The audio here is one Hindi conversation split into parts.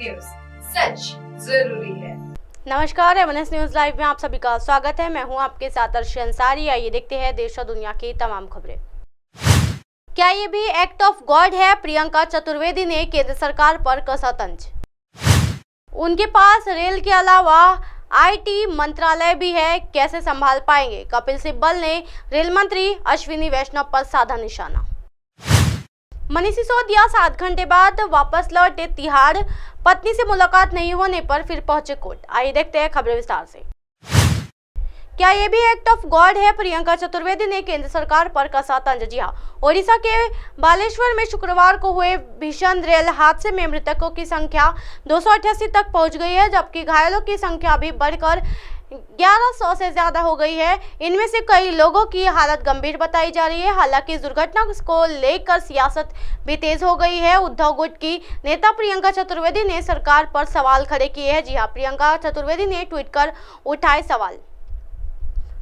न्यूज, सच जरूरी है। नमस्कार, एमएनएस न्यूज लाइव में आप सभी का स्वागत है। मैं हूं आपके साथ अर्शी अंसारी। आइए देखते हैं देश और दुनिया की तमाम खबरें। क्या ये भी एक्ट ऑफ गॉड है? प्रियंका चतुर्वेदी ने केंद्र सरकार पर कसा तंज। उनके पास रेल के अलावा आईटी मंत्रालय भी है, कैसे संभाल पाएंगे? कपिल सिब्बल ने रेल मंत्री अश्विनी वैष्णव पर साधा निशाना। मनीष सिसोदिया 7 घंटे बाद वापस लौटे तिहाड़, पत्नी से मुलाकात नहीं होने पर फिर पहुंचे कोर्ट। आइए देखते हैं खबरें विस्तार से। क्या ये भी एक्ट ऑफ गॉड है? प्रियंका चतुर्वेदी ने केंद्र सरकार पर कसा तंज। जी हां, ओडिशा के बालेश्वर में शुक्रवार को हुए भीषण रेल हादसे में मृतकों की संख्या 288 तक पहुंच गई है, जबकि घायलों की संख्या भी बढ़कर 1100 से ज्यादा हो गई है। इनमें से कई लोगों की हालत गंभीर बताई जा रही है। हालांकि इस दुर्घटना को लेकर सियासत भी तेज हो गई है। उद्धव गुट की नेता प्रियंका चतुर्वेदी ने सरकार पर सवाल खड़े किए हैं। जी हां, प्रियंका चतुर्वेदी ने ट्वीट कर उठाए सवाल।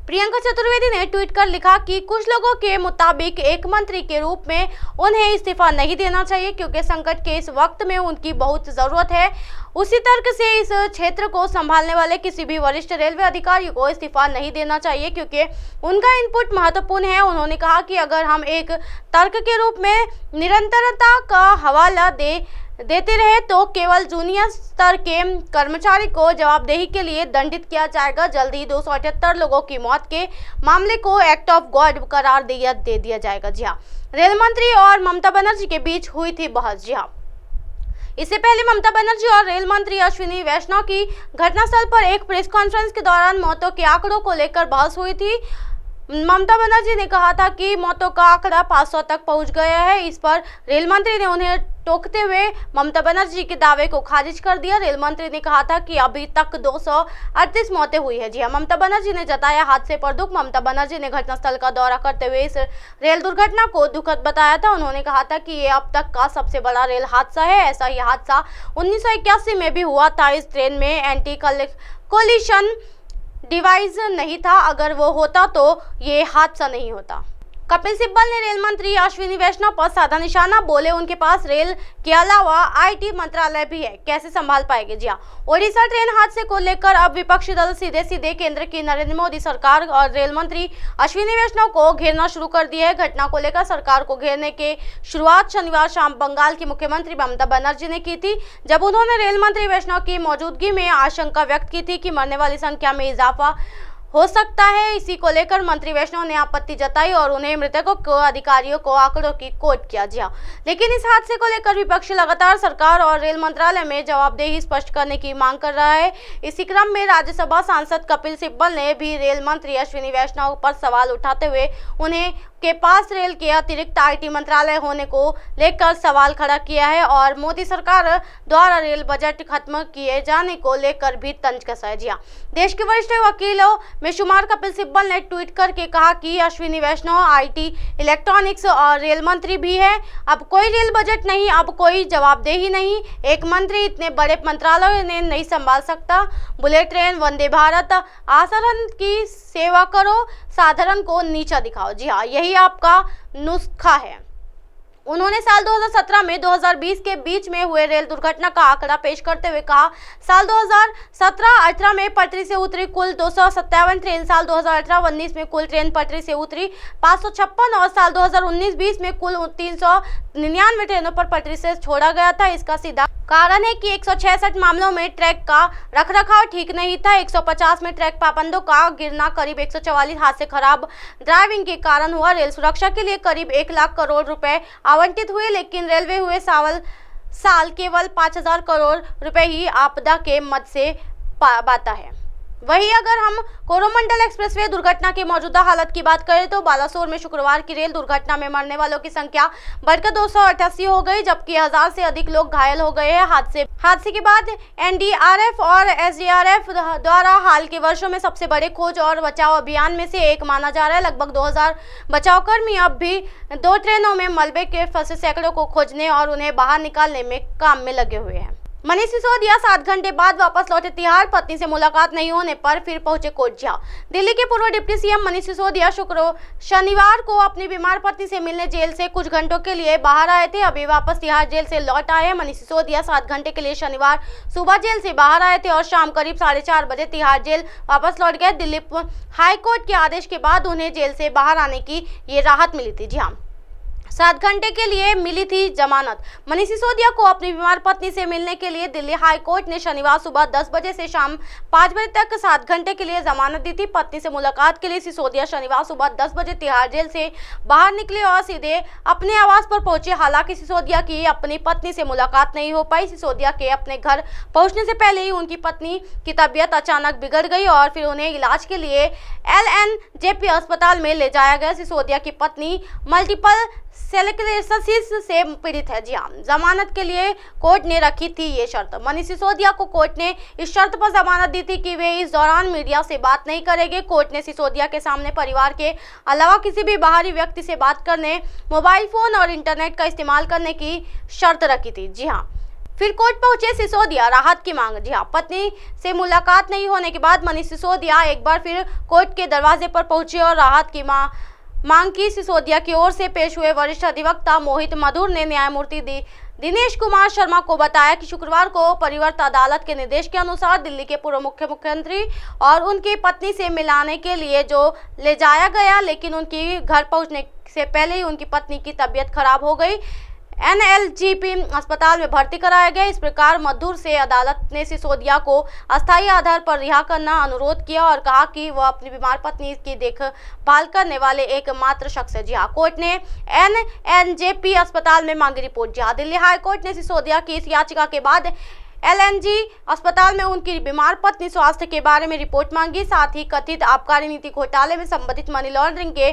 प्रियंका चतुर्वेदी ने ट्वीट कर लिखा कि कुछ लोगों के मुताबिक एक मंत्री के रूप में उन्हें इस्तीफा नहीं देना चाहिए, क्योंकि संकट के इस वक्त में उनकी बहुत जरूरत है। उसी तर्क से इस क्षेत्र को संभालने वाले किसी भी वरिष्ठ रेलवे अधिकारी को इस्तीफा नहीं देना चाहिए, क्योंकि उनका इनपुट महत्वपूर्ण है। उन्होंने कहा कि अगर हम एक तर्क के रूप में निरंतरता का हवाला देते रहे तो केवल जूनियर स्तर के कर्मचारी को जवाबदेही के लिए दंडित किया जाएगा। जल्द ही 278 लोगों की मौत के मामले को एक्ट ऑफ गॉड करार दे दिया जाएगा। जी हाँ, रेल मंत्री और ममता बनर्जी के बीच हुई थी बहस। जी हाँ, इससे पहले ममता बनर्जी और रेल मंत्री अश्विनी वैष्णव की घटनास्थल पर एक प्रेस कॉन्फ्रेंस के दौरान मौतों के आंकड़ों को लेकर बहस हुई थी। ममता बनर्जी ने कहा था कि मौतों का आंकड़ा 500 तक पहुंच गया है। इस पर रेल मंत्री ने उन्हें टोकते हुए ममता बनर्जी के दावे को खारिज कर दिया। रेल मंत्री ने कहा था कि अभी तक 238 मौतें हुई है। जी हां, ममता बनर्जी ने जताया हादसे पर दुख। ममता बनर्जी ने घटनास्थल का दौरा करते हुए इस रेल दुर्घटना को दुखद बताया था। उन्होंने कहा था कि ये अब तक का सबसे बड़ा रेल हादसा है। ऐसा ही हादसा 1981 में भी हुआ था। इस ट्रेन में एंटी कोलिशन डिवाइस नहीं था। अगर वो होता तो ये हादसा नहीं होता। कपिल सिब्बल ने रेल मंत्री अश्विनी वैष्णव पर साधा निशाना। बोले उनके पास रेल के अलावा आईटी मंत्रालय भी है, कैसे संभाल पाएंगे? जी हां, ओडिशा ट्रेन हादसे को लेकर अब विपक्षी दल सीधे केंद्र की नरेंद्र मोदी सरकार और रेल मंत्री अश्विनी वैष्णव को घेरना शुरू कर दिया है। घटना को लेकर सरकार को घेरने के शुरुआत शनिवार शाम बंगाल की मुख्यमंत्री ममता बनर्जी ने की थी, जब उन्होंने रेल मंत्री वैष्णव की मौजूदगी में आशंका व्यक्त की थी कि मरने वाली संख्या में इजाफा हो सकता है। इसी को लेकर मंत्री वैष्णव ने आपत्ति जताई और उन्हें मृतकों को अधिकारियों को आंकड़ों की कोट किया। जी हां, लेकिन इस हादसे को लेकर विपक्ष लगातार सरकार और रेल मंत्रालय में जवाबदेही स्पष्ट करने की मांग कर रहा है। इसी क्रम में राज्यसभा सांसद कपिल सिब्बल ने भी रेल मंत्री अश्विनी वैष्णव पर सवाल उठाते हुए उन्हें के पास रेल के अतिरिक्त आईटी मंत्रालय होने को लेकर सवाल खड़ा किया है और मोदी सरकार द्वारा रेल बजट खत्म किए जाने को लेकर भी तंज कसा है। जी हां, देश के वरिष्ठ वकीलों में शुमार कपिल सिब्बल ने ट्वीट करके कहा कि अश्विनी वैष्णव आईटी, इलेक्ट्रॉनिक्स और रेल मंत्री भी है। अब कोई रेल बजट नहीं, अब कोई जवाबदेही नहीं। एक मंत्री इतने बड़े मंत्रालय ने नहीं संभाल सकता। बुलेट ट्रेन, वंदे भारत, आसाराम की सेवा करो, साधारण को नीचा दिखाओ। जी हाँ, यही आपका नुस्खा है। उन्होंने साल 2017 में 2020 के बीच में हुए रेल दुर्घटना का आंकड़ा पेश करते हुए कहा, साल 2017-18 में पटरी से उतरी कुल 257 ट्रेन, साल 2018-19 में कुल ट्रेन पटरी से उतरी 556 और साल 2019-20 में कुल 399 ट्रेनों पर पटरी से छोड़ा गया था। इसका सीधा कारण है कि 166 मामलों में ट्रैक का रखरखाव ठीक नहीं था। 150 में ट्रैक पाबंदों का गिरना, करीब 144 हाथ से खराब ड्राइविंग के कारण हुआ। रेल सुरक्षा के लिए करीब 1 लाख करोड़ रुपए आवंटित हुए, लेकिन रेलवे हुए साल केवल 5,000 करोड़ रुपए ही आपदा के मद से पाता है। वहीं अगर हम कोरोमंडल एक्सप्रेसवे दुर्घटना की मौजूदा हालत की बात करें तो बालासोर में शुक्रवार की रेल दुर्घटना में मरने वालों की संख्या बढ़कर 288 हो गई, जबकि 1000 से अधिक लोग घायल हो गए हैं। हादसे के बाद एनडीआरएफ और एसडीआरएफ द्वारा हाल के वर्षों में सबसे बड़े खोज और बचाव अभियान में से एक माना जा रहा है। लगभग 2000 बचावकर्मी अब भी 2 ट्रेनों में मलबे के फंसे सैकड़ों को खोजने और उन्हें बाहर निकालने में काम में लगे हुए हैं। मनीष सिसोदिया 7 घंटे बाद वापस लौटे तिहाड़। पत्नी से मुलाकात नहीं होने पर फिर पहुंचे कोर्ट। दिल्ली के पूर्व डिप्टी सीएम मनीष सिसोदिया शनिवार को अपनी बीमार पत्नी से मिलने जेल से कुछ घंटों के लिए बाहर आए थे। अभी वापस तिहाड़ जेल से लौट आए हैं। मनीष सिसोदिया 7 घंटे के लिए शनिवार सुबह जेल से बाहर आए थे और शाम करीब 4:30 बजे तिहाड़ जेल वापस लौट गए। दिल्ली हाईकोर्ट के आदेश के बाद उन्हें जेल से बाहर आने की ये राहत मिली थी। जी हाँ, 7 घंटे के लिए मिली थी जमानत। मनीष सिसोदिया को अपनी बीमार पत्नी से मिलने के लिए दिल्ली हाई कोर्ट ने शनिवार सुबह 10 बजे से शाम 5 बजे तक 7 घंटे के लिए जमानत दी थी। पत्नी से मुलाकात के लिए सिसोदिया शनिवार सुबह 10 बजे तिहाड़ जेल से बाहर निकले और सीधे अपने आवास पर पहुंचे। हालांकि सिसोदिया की अपनी पत्नी से मुलाकात नहीं हो पाई। सिसोदिया के अपने घर पहुंचने से पहले ही उनकी पत्नी की तबीयत अचानक बिगड़ गई और फिर उन्हें इलाज के लिए LNJP अस्पताल में ले जाया गया। सिसोदिया की पत्नी मल्टीपल स्क्लेरोसिस से पीड़ित है। जी हाँ, जमानत के लिए कोर्ट ने रखी थी ये शर्त। मनीष सिसोदिया को कोर्ट ने इस शर्त पर जमानत दी थी कि वे इस दौरान मीडिया से बात नहीं करेंगे। कोर्ट ने सिसोदिया के सामने परिवार के अलावा किसी भी बाहरी व्यक्ति से बात करने, मोबाइल फोन और इंटरनेट का इस्तेमाल करने की शर्त रखी थी। जी हाँ, फिर कोर्ट पहुंचे सिसोदिया, राहत की मांग। जी हाँ, पत्नी से मुलाकात नहीं होने के बाद मनीष सिसोदिया एक बार फिर कोर्ट के दरवाजे पर पहुंचे और राहत की मांग की। सिसोदिया की ओर से पेश हुए वरिष्ठ अधिवक्ता मोहित मधुर ने न्यायमूर्ति दिनेश कुमार शर्मा को बताया कि शुक्रवार को परिवर्त अदालत के निर्देश के अनुसार दिल्ली के पूर्व मुख्यमंत्री और उनकी पत्नी से मिलाने के लिए जो ले जाया गया, लेकिन उनकी घर पहुंचने से पहले ही उनकी पत्नी की तबीयत खराब हो गई। NLGP अस्पताल में भर्ती कराया गया। इस प्रकार मधुर से अदालत ने सिसोदिया को अस्थायी आधार पर रिहा करना अनुरोध किया और कहा कि वह अपनी बीमार पत्नी की देखभाल करने वाले एकमात्र शख्स है। जी हाँ, कोर्ट ने NLGP अस्पताल में मांगी रिपोर्ट। जी हाँ, दिल्ली हाई कोर्ट ने सिसोदिया की इस याचिका के बाद LNG अस्पताल में उनकी बीमार पत्नी स्वास्थ्य के बारे में रिपोर्ट मांगी। साथ ही कथित आबकारी नीति घोटाले में संबंधित मनी लॉन्ड्रिंग के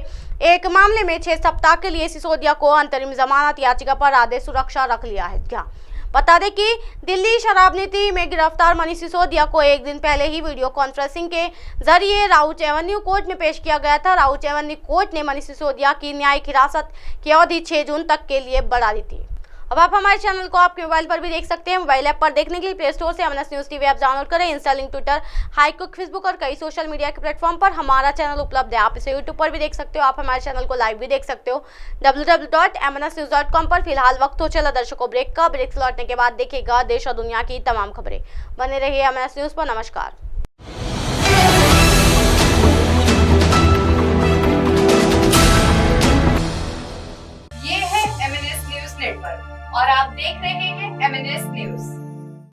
एक मामले में 6 सप्ताह के लिए सिसोदिया को अंतरिम जमानत याचिका पर आदेश सुरक्षा रख लिया है। बता दें कि दिल्ली शराब नीति में गिरफ्तार मनीष सिसोदिया को एक दिन पहले ही वीडियो कॉन्फ्रेंसिंग के जरिए राउच एवेन्यू कोर्ट में पेश किया गया था। राउच एवेन्यू कोर्ट ने मनीष सिसोदिया की न्यायिक हिरासत की अवधि 6 जून तक के लिए बढ़ा दी थी। अब आप हमारे चैनल को आपके मोबाइल पर भी देख सकते हैं। मोबाइल ऐप पर देखने के लिए प्ले स्टोर से MNS news TV app download करें। इंस्टॉलिंग ट्विटर, हाईकुक, फेसबुक और कई सोशल मीडिया के प्लेटफॉर्म पर हमारा चैनल उपलब्ध है। आप इसे यूट्यूब पर भी देख सकते हो। आप हमारे चैनल को लाइव भी देख सकते हो www.mnsnews.com पर। फिलहाल वक्त हो चला दर्शकों ब्रेक का। ब्रेक से लौटने के बाद देखिएगा देश और दुनिया की तमाम खबरें। बने रहिए एमएनएस न्यूज पर। नमस्कार। ये है MNS न्यूज नेटवर्क और आप देख रहे हैं